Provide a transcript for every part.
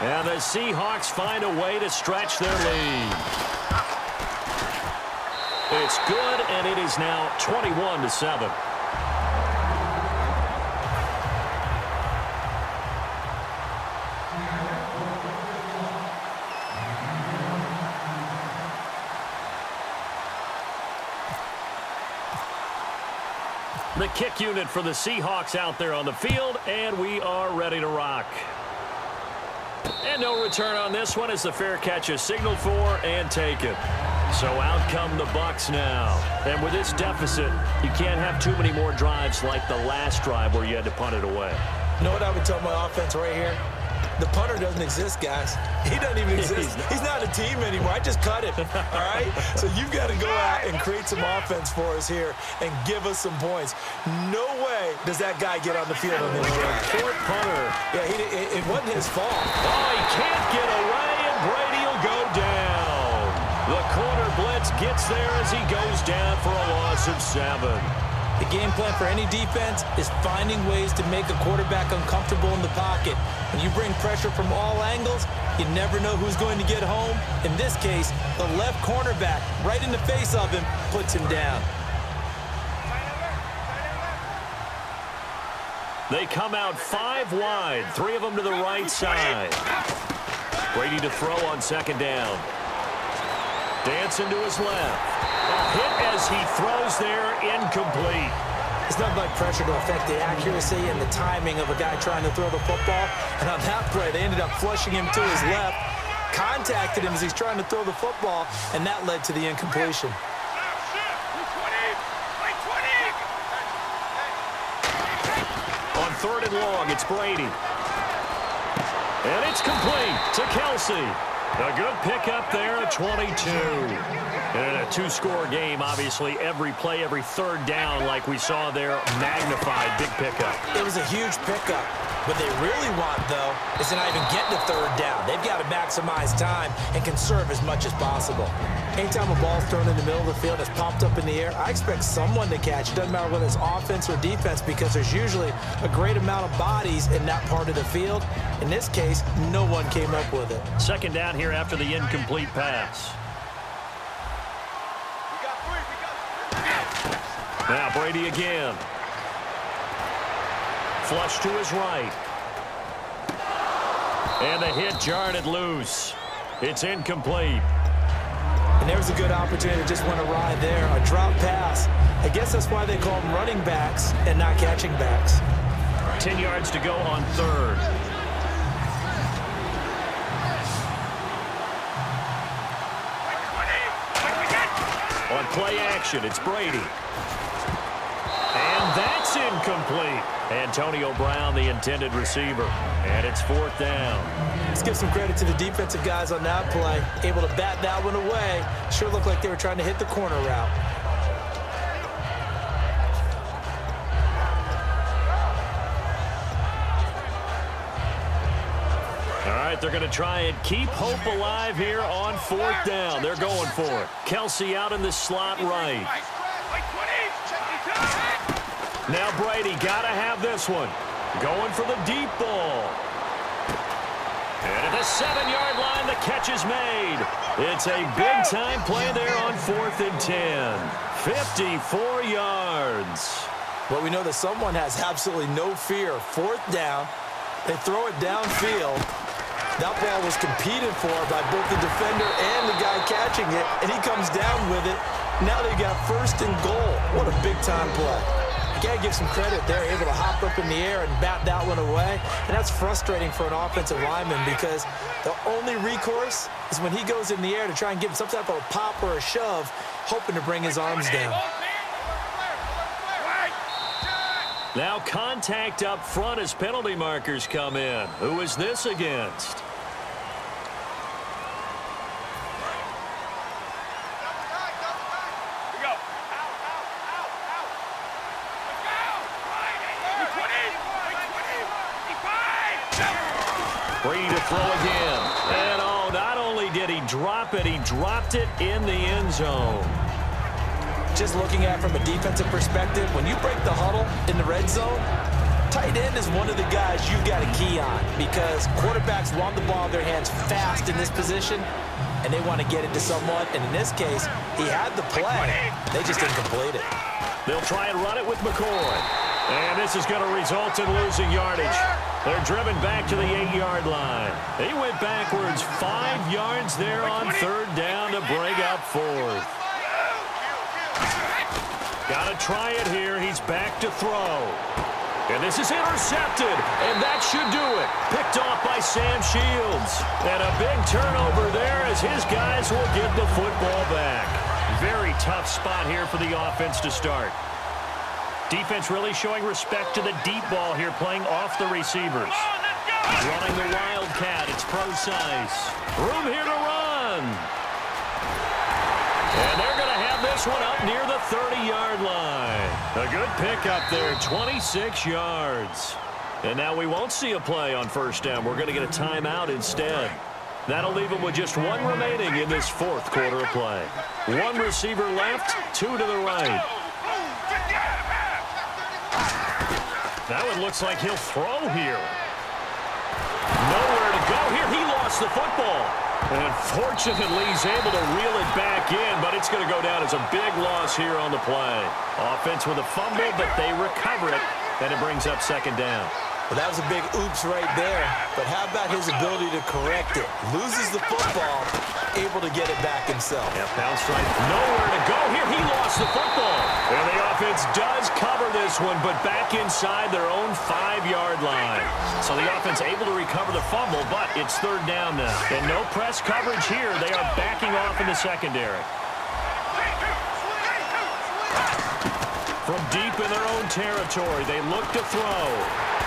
And the Seahawks find a way to stretch their lead. It's good, and it is now 21-7. The kick unit for the Seahawks out there on the field, and we are ready to rock. And no return on this one as the fair catch is signaled for and taken. So out come the Bucs now. And with this deficit, you can't have too many more drives like the last drive where you had to punt it away. You know what I would tell my offense right here? The punter doesn't exist, guys. He doesn't even exist. He's not a team anymore. I just cut him, all right? So you've got to go out and create some offense for us here and give us some points. No way does that guy get on the field on this drive. Short punter. Yeah, it wasn't his fault. Oh, he can't get away, and Brady will go down. The corner blitz gets there as he goes down for a loss of 7. The game plan for any defense is finding ways to make a quarterback uncomfortable in the pocket. When you bring pressure from all angles, you never know who's going to get home. In this case, the left cornerback, right in the face of him, puts him down. They come out 5 wide, 3 of them to the right side. Brady to throw on second down. Dancing to his left. A hit as he throws there, incomplete. It's nothing like pressure to affect the accuracy and the timing of a guy trying to throw the football. And on that play, they ended up flushing him to his left, contacted him as he's trying to throw the football, and that led to the incompletion. On 3rd and long, it's Brady. And it's complete to Kelsey. A good pickup there at 22. And in a 2-score game, obviously, every play, every 3rd down, like we saw there, magnified, big pickup. It was a huge pickup. What they really want, though, is to not even get to 3rd down. They've got to maximize time and conserve as much as possible. Anytime a ball's thrown in the middle of the field that's popped up in the air, I expect someone to catch. It doesn't matter whether it's offense or defense because there's usually a great amount of bodies in that part of the field. In this case, no one came up with it. 2nd down here after the incomplete pass. Now Brady again. Flush to his right. And the hit jarred it loose. It's incomplete. And there's a good opportunity. Just went awry there. A drop pass. I guess that's why they call them running backs and not catching backs. 10 yards to go on 3rd. On play action, it's Brady. And that's incomplete. Antonio Brown, the intended receiver. And it's 4th down. Let's give some credit to the defensive guys on that play. Able to bat that one away. Sure looked like they were trying to hit the corner route. All right, they're going to try and keep hope alive here on 4th down. They're going for it. Kelsey out in the slot right. Now Brady got to have this one. Going for the deep ball. And at the 7-yard line, the catch is made. It's a big-time play there on 4th and 10. 54 yards. Well, we know that someone has absolutely no fear. 4th down. They throw it downfield. That ball was competed for by both the defender and the guy catching it, and he comes down with it. Now they got 1st and goal. What a big-time play. You got to give some credit. They're able to hop up in the air and bat that one away, and that's frustrating for an offensive lineman because the only recourse is when he goes in the air to try and give him some type of a pop or a shove, hoping to bring his arms down. Now contact up front as penalty markers come in. Who is this against? Brady to throw again. And oh, not only did he drop it, he dropped it in the end zone. Just looking at it from a defensive perspective, when you break the huddle in the red zone, Tight end is one of the guys you've got to key on because quarterbacks want the ball in their hands fast in this position, and they want to get it to someone. And in this case, he had the play. They just didn't complete it. They'll try and run it with McCoy. And this is going to result in losing yardage. They're driven back to the 8-yard line. He went backwards 5 yards there on third down to bring up fourth. Got to try it here. He's back to throw. And this is intercepted. And that should do it. Picked off by Sam Shields. And a big turnover there as his guys will get the football back. Very tough spot here for the offense to start. Defense really showing respect to the deep ball here, playing off the receivers. Running the Wildcat, it's Procise. Room here to run. And they're going to have this one up near the 30-yard line. A good pickup there, 26 yards. And now we won't see a play on first down. We're going to get a timeout instead. That'll leave them with just one remaining in this fourth quarter of play. One receiver left, 2 to the right. Now it looks like he'll throw here. Nowhere to go here. He lost the football. And fortunately, he's able to reel it back in, but it's going to go down as a big loss here on the play. Offense with a fumble, but they recover it, and it brings up second down. Well, that was a big oops right there, but how about his ability to correct it? Loses the football, able to get it back himself. Yeah, bounce right. Nowhere to go here. He lost the football. And the offense does cover this one, but back inside their own 5-yard line. So the offense able to recover the fumble, but it's third down now. And no press coverage here. They are backing off in the secondary. From deep in their own territory, they look to throw.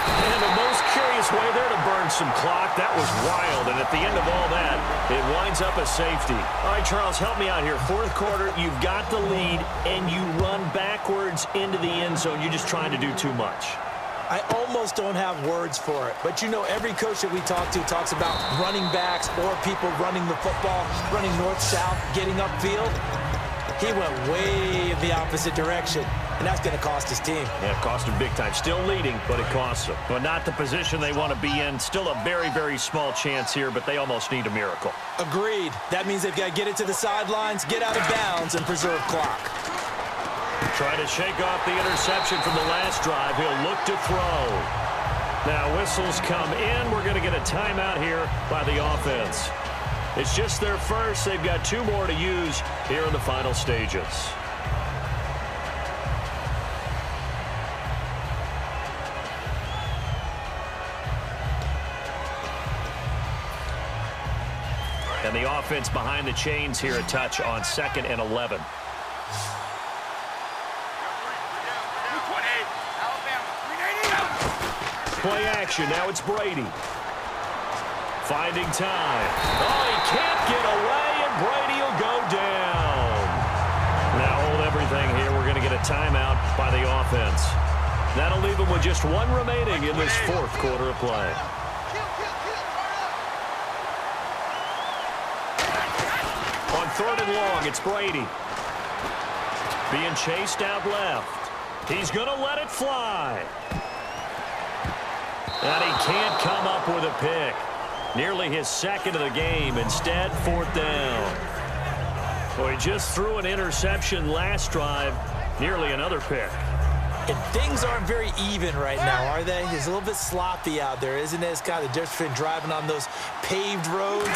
And the most curious way there to burn some clock. That was wild, and at the end of all that, it winds up a safety. All right, Charles, help me out here. Fourth quarter, you've got the lead, and you run backwards into the end zone. You're just trying to do too much. I almost don't have words for it, but you know every coach that we talk to talks about running backs or people running the football, running north-south, getting upfield. He went way in the opposite direction, and that's going to cost his team. Yeah, it cost him big time. Still leading, but it costs them. But not the position they want to be in. Still a very, very small chance here, but they almost need a miracle. Agreed. That means they've got to get it to the sidelines, get out of bounds, and preserve clock. Try to shake off the interception from the last drive. He'll look to throw. Now whistles come in. We're going to get a timeout here by the offense. It's just their first. They've got 2 more to use here in the final stages. And the offense behind the chains here, a touch on 2nd and 11. Play action. Now it's Brady. Finding time. Oh, he can't get away, and Brady will go down. Now hold everything here. We're going to get a timeout by the offense. That'll leave them with just 1 remaining in this fourth quarter of play. On 3rd and long, it's Brady. Being chased out left. He's going to let it fly. And he can't come up with a pick. Nearly his 2nd of the game. Instead, 4th down. Well, he just threw an interception last drive. Nearly another pick. And things aren't very even right now, are they? It's a little bit sloppy out there, isn't it? It's kind of the difference between driving on those paved roads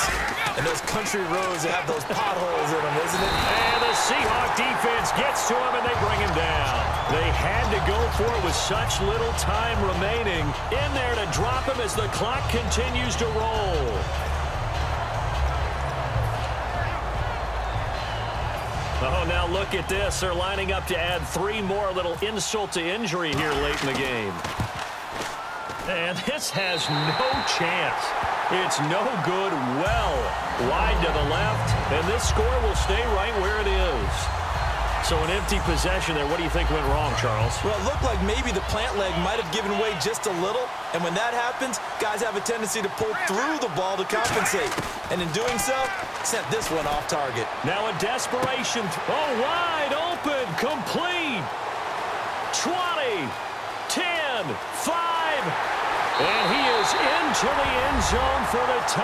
and those country roads that have those potholes in them, isn't it? And the Seahawk defense gets to him, and they bring him down. They had to go for it with such little time remaining. In there to drop him as the clock continues to roll. Oh, now look at this. They're lining up to add 3 more. A little insult to injury here late in the game. And this has no chance. It's no good. Well wide to the left. And this score will stay right where it is. So an empty possession there. What do you think went wrong, Charles? Well, it looked like maybe the plant leg might have given way just a little. And when that happens, guys have a tendency to pull through the ball to compensate. And in doing so, sent this one off target. Now a desperation. Oh, wide open. Complete. 20, 10, 5. And he is into the end zone for the touchdown.